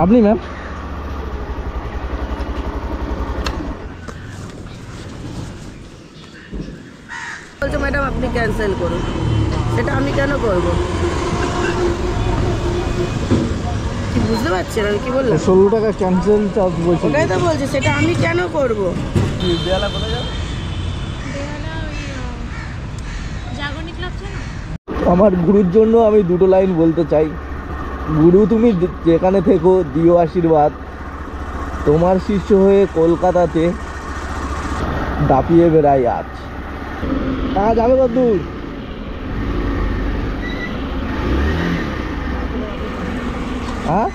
আপনি ম্যাম বলছে ম্যাডাম আপনি ক্যান্সেল করুন, সেটা আমি কেন করব? কি বুঝতে পারছেন আমি কি বললাম? 16 টাকা ক্যান্সেল চার্জ বলছি। ওটাই তো বলছি, সেটা আমি কেন করব? দেয়ালা কোথায় যাবে? আমার গুরুর জন্য আমি দুটো লাইন বলতে চাই। গুরু, তুমি যেখানে থেকো দিও আশীর্বাদ। তোমার শিষ্য হয়ে কলকাতাতে দাপিয়ে বেড়াই আজ। যাবে কতদূর? হ্যাঁ,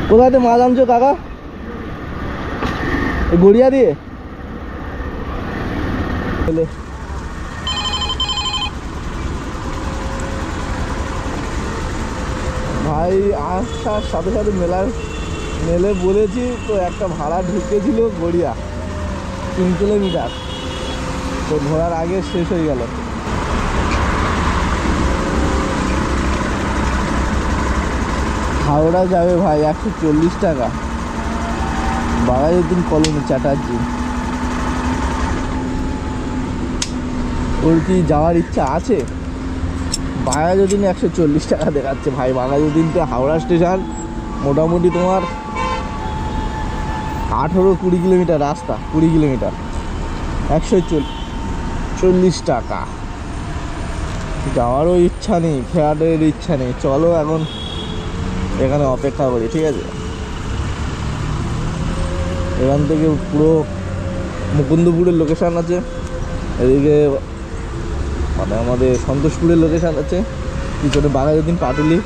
কোথাতে মাছ আনছো কাকা? গড়িয়া দিয়ে ভাই আসার সাথে সাথে মেলে বলেছি তো, একটা ভাড়া ঢুকেছিল গড়িয়া 3 কিলোমিটার, তো ঘোরার আগে শেষ হয়ে গেল। হাওড়া যাবে ভাই 140 টাকা, বাঘাযতীন কলোনি চ্যাটার্জি। ওর কি যাওয়ার ইচ্ছা আছে? বাঘাযতীন 140 টাকা দেখাচ্ছে ভাই। বাঘাযতীন তো হাওড়া স্টেশন মোটামুটি তোমার 18-20 কিলোমিটার রাস্তা, 20 কিলোমিটার, 140 টাকা। যাওয়ারও ইচ্ছা নেই, ফেরারের ইচ্ছা নেই। চলো এখন এখানে অপেক্ষা করি, ঠিক আছে? এখান থেকে পুরো মুকুন্দপুরের লোকেশান আছে, এদিকে মানে আমাদের সন্তোষপুরের লোকেশান আছে, পিছনে বাঘাযতীন পাটুলি।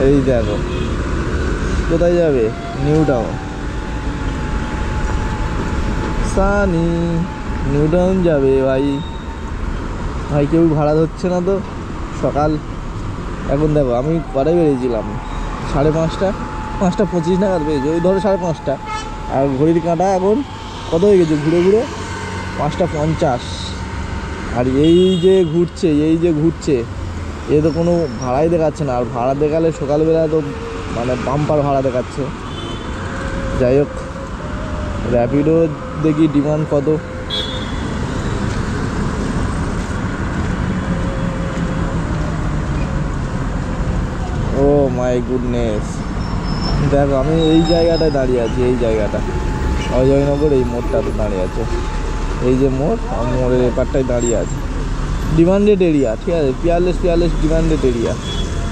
এই দেখো কোথায় যাবে, new town. Sunny new town যাবে ভাই। ভাই কেউ ভাড়া ধরছে না তো। সকাল এখন দেখো আমি কটায় বেরিয়েছিলাম, 5:30 নাগাদ বেরিয়েছি, ওই ধরো 5:30। আর ঘড়ির কাঁটা এখন কত হয়ে গেছে, ঘুরে ঘুরে 5:50। আর এই যে ঘুরছে এ তো কোনো ভাড়াই দেখাচ্ছে না। আর ভাড়া দেখালে সকালবেলা তো মানে বাম্পার ভাড়া দেখাচ্ছে। যাই হোক, র্যাপিডো দেখি ডিমান্ড কত। ও মাই গুডনেস, দেখো আমি এই জায়গাটায় দাঁড়িয়ে আছি, এই জায়গাটা অজয়নগর, এই মোড়টাতে দাঁড়িয়ে আছে। এই যে মোড়, মোড়ের এপারটায় দাঁড়িয়ে আছে। ডিমান্ডেড এরিয়া, ঠিক আছে, পিয়ারলেস ডিমান্ডেড এরিয়া,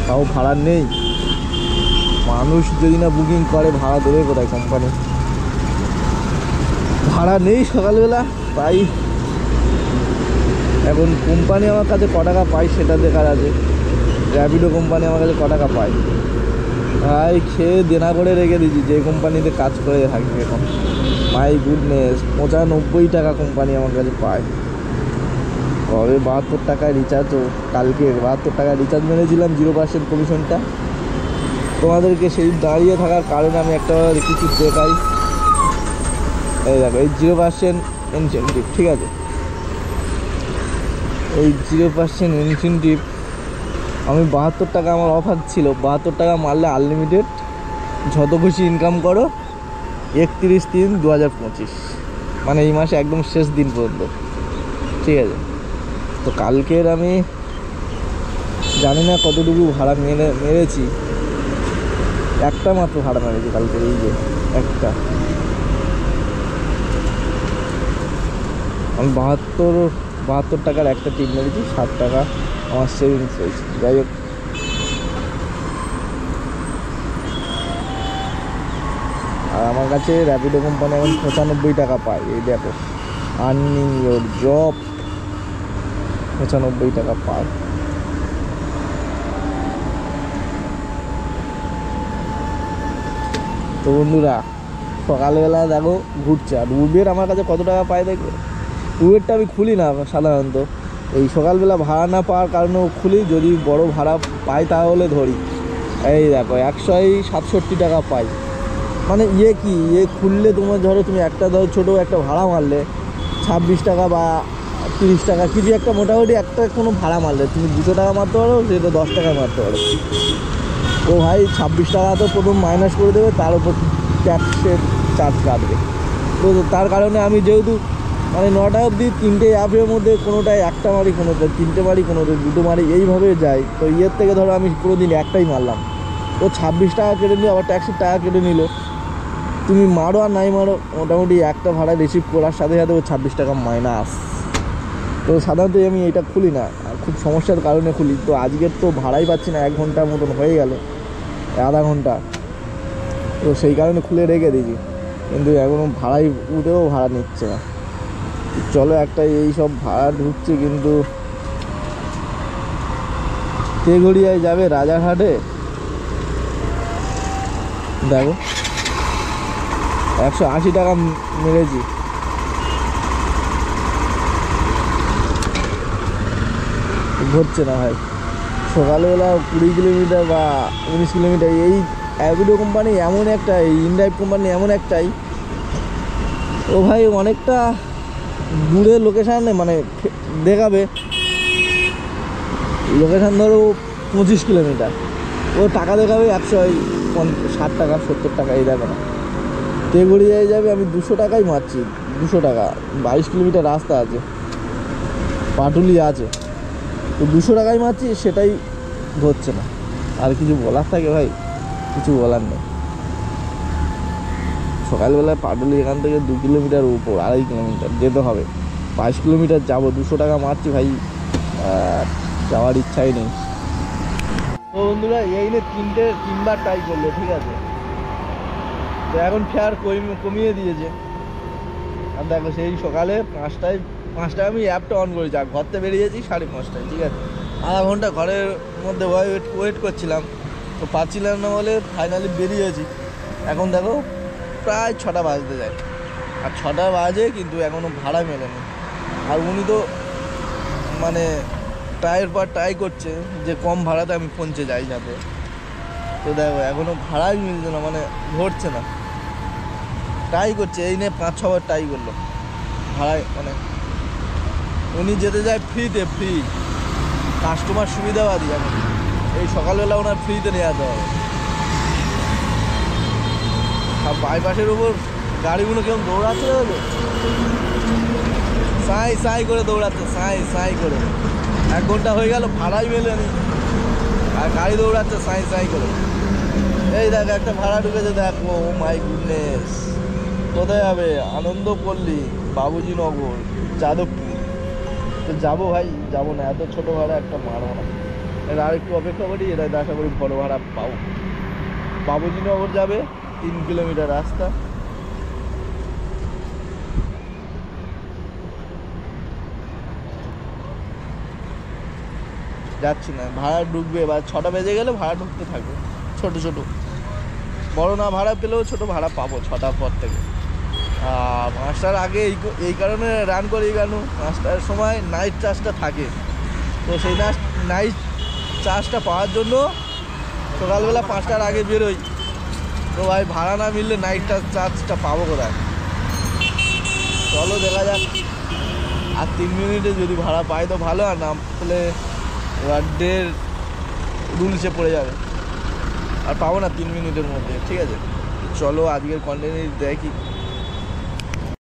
তাও ভাড়া নেই। মানুষ যদি না বুকিং করে ভাড়া দেবে কোথায় কোম্পানি? ভাড়া নেই সকালবেলা। তাই এখন কোম্পানি আমার কাছে ক টাকা পায় সেটা দেখার আছে। র্যাপিডো কোম্পানি আমার কাছে ক টাকা পায়, তাই খেয়ে দেনা করে রেখে দিয়েছি যে কোম্পানিতে কাজ করে থাকি এখন। মাই গুডনেস, 95 টাকা কোম্পানি আমার কাছে পায়। কবে 72 টাকায় রিচার্জ, কালকে 72 টাকায় রিচার্জ মেরেছিলাম 0% কমিশনটা। তোমাদেরকে সেই দাঁড়িয়ে থাকার কারণে আমি একটা কিছু দেখাই। এই দেখো, এই 0% ইনসেন্টিভ, ঠিক আছে? এই 0% ইনসেন্টিভ আমি 72 টাকা আমার অফার ছিল। 72 টাকা মারলে আনলিমিটেড, যত খুশি ইনকাম করো। 31/3/2025, মানে এই মাসে একদম শেষ দিন পর্যন্ত, ঠিক আছে? তো কালকের আমি জানি না কতটুকু ভাড়া মেরেছি। একটা মাত্র ভাড়া মেরেছি কালকের, এই যে একটা। আমি 72 টাকার একটা টিপ মেরেছি, 7 টাকা আমার সেভিংস হয়েছে। যাই হোক, আর আমার কাছে র্যাপিডো কোম্পানি এখন 95 টাকা পায়। এই দেখো, আর্নিং ইয়োর জব, 95 টাকা পায়। তো বন্ধুরা, সকালবেলা দেখো ঘুরছে। আর উবের আমার কাছে কত টাকা পায় দেখবে। উবেরটা আমি খুলি না সাধারণত, এই সকালবেলা ভাড়া না পাওয়ার কারণেও খুলি। যদি বড় ভাড়া পাই তাহলে ধরি। এই দেখো 167 টাকা পাই। মানে খুললে তোমার ধরো, তুমি একটা ধরো ছোটো একটা ভাড়া মারলে 26 টাকা বা 30 টাকা কিছু একটা, মোটামুটি একটা কোনো ভাড়া মারলে তুমি 200 টাকা মারতে পারো, সেটা 10 টাকা মারতে পারো। ও ভাই 26 টাকা তো প্রথম মাইনাস করে দেবে, তার উপর ট্যাক্সের চার্জ কাটবে। তো তার কারণে আমি যেহেতু মানে 9টা অবধি 3টে অ্যাপের মধ্যে কোনোটায় একটা মারি, কোনোটা 3টে মারি, কোনোটা 2টো মারি, এইভাবে যাই। তো ইয়ের থেকে ধরো আমি পুরো দিন একটাই মারলাম, তো 26 টাকা কেটে নিল, আবার ট্যাক্সির টাকা কেটে নিল। তুমি মারো আর নাই মারো, মোটামুটি একটা ভাড়া রিসিভ করার সাথে সাথে ও 26 টাকা মাইনাস। তো সাধারণত আমি এটা খুলি না, খুব সমস্যার কারণে খুলি। তো আজকের তো ভাড়াই পাচ্ছি না, 1 ঘন্টার মতন হয়ে গেল, আধা ঘন্টা, তো সেই কারণে খুলে রেখে দিয়েছি। কিন্তু এখনও ভাড়াই উঠেও ভাড়া নিচ্ছে না। চলো একটা এই সব ভাড়া ঢুকছে, কিন্তু তেঘড়িয়ায় যাবে রাজারহাটে, দেখো 180 টাকা মেরেছি। ঘটছে না ভাই, সকালবেলা 20 কিলোমিটার বা 19 কিলোমিটার। এই অ্যাভিডো কোম্পানি এমন একটা, এই ইনড্রাইভ কোম্পানি এমন একটাই, ও ভাই অনেকটা দূরে লোকেশান মানে দেখাবে, লোকেশান ধরো 25 কিলোমিটার, ও টাকা দেখাবে 160 টাকা 70 টাকা, এই দেখো না। তেঘড়িয়ায় যাবে, আমি 200 টাকাই মারছি, 200 টাকা, 22 কিলোমিটার রাস্তা আছে, পাটুলি আছে, তো 200 টাকাই মারছি, সেটাই ধরছে না। আর কিছু বলার থাকে ভাই, কিছু বলার নেই। সকালবেলায় পাটুলি এখান থেকে 2 কিলোমিটার উপর, 2.5 কিলোমিটার যেতে হবে, 22 কিলোমিটার যাবো, 200 টাকা মারছি ভাই, যাওয়ার ইচ্ছাই নেই। তো বন্ধুরা এই নিয়ে 3বার ট্রাই করলো, ঠিক আছে, তো এখন ফেয়ার কমিয়ে দিয়েছে। আর দেখো সেই সকালে 5টায় আমি অ্যাপটা অন করেছি, আর ঘর থেকে বেরিয়েছি 5:30টায়, ঠিক আছে, আধা ঘন্টা ঘরের মধ্যে ওয়েট করছিলাম, তো পাচ্ছিলাম না বলে ফাইনালি বেরিয়েছি। এখন দেখো প্রায় 6টা বাজতে যায়, আর 6টা বাজে কিন্তু এখনও ভাড়া মেলেনি। আর উনি তো মানে ট্রাইয়ের পর ট্রাই করছে যে কম ভাড়াতে আমি পৌঁছে যাই যাতে, তো দেখো এখনও ভাড়াই মিলছে না, মানে ঘটছে না। ট্রাই করছে, এই নিয়ে 5-6বার ট্রাই করলো ভাড়ায়, মানে উনি যেতে যায় ফ্রিতে, ফ্রি কাস্টমার সুবিধাবাদী। আমি এই সকালবেলা ওনার ফ্রিতে নিয়ে যেতে হবে। আর বাইপাসের উপর গাড়িগুলো কেমন দৌড়াচ্ছে, সাই সাই করে দৌড়াচ্ছে, সাই করে। 1 ঘন্টা হয়ে গেল, ভাড়াই মেলেনি, আর গাড়ি দৌড়াচ্ছে সাই করে। এই দেখ একটা ভাড়া ঢুকেছে, দেখো, ও মাই গুডনেস। কোথায় যাবে? আনন্দপল্লী, বাবুজি নগর, যাদবপুর। তো যাবো ভাই, যাবো না, এত ছোটো ভাড়া একটা মারবো না, এর আর একটু অপেক্ষা করি, এরা আশা করি বড় ভাড়া পাবো। বাবুজি নগর যাবে, 3 কিলোমিটার রাস্তা। যাচ্ছি না, ভাড়া ঢুকবে, বা 6টা বেজে গেলে ভাড়া ঢুকতে থাকবে, ছোটো বড় না ভাড়া পেলেও ছোটো ভাড়া পাবো 6টার পর থেকে। 5টার আগে এই কারণে রান করি, কেন 5টার সময় নাইট চার্জটা থাকে, তো সেই নাইট চার্জটা পাওয়ার জন্য সকালবেলা 5টার আগে বেরোই। তো ভাই ভাড়া না মিললে নাইট চার্জটা পাবো কোথায়? চলো দেখা যাক, আর 3 মিনিটে যদি ভাড়া পাই তো ভালো, আর না পেলে এবার 1.5 রুলসে পড়ে যাবে, আর পাবো না 3 মিনিটের মধ্যে, ঠিক আছে। চলো আজকের কন্টেন্ট দেখি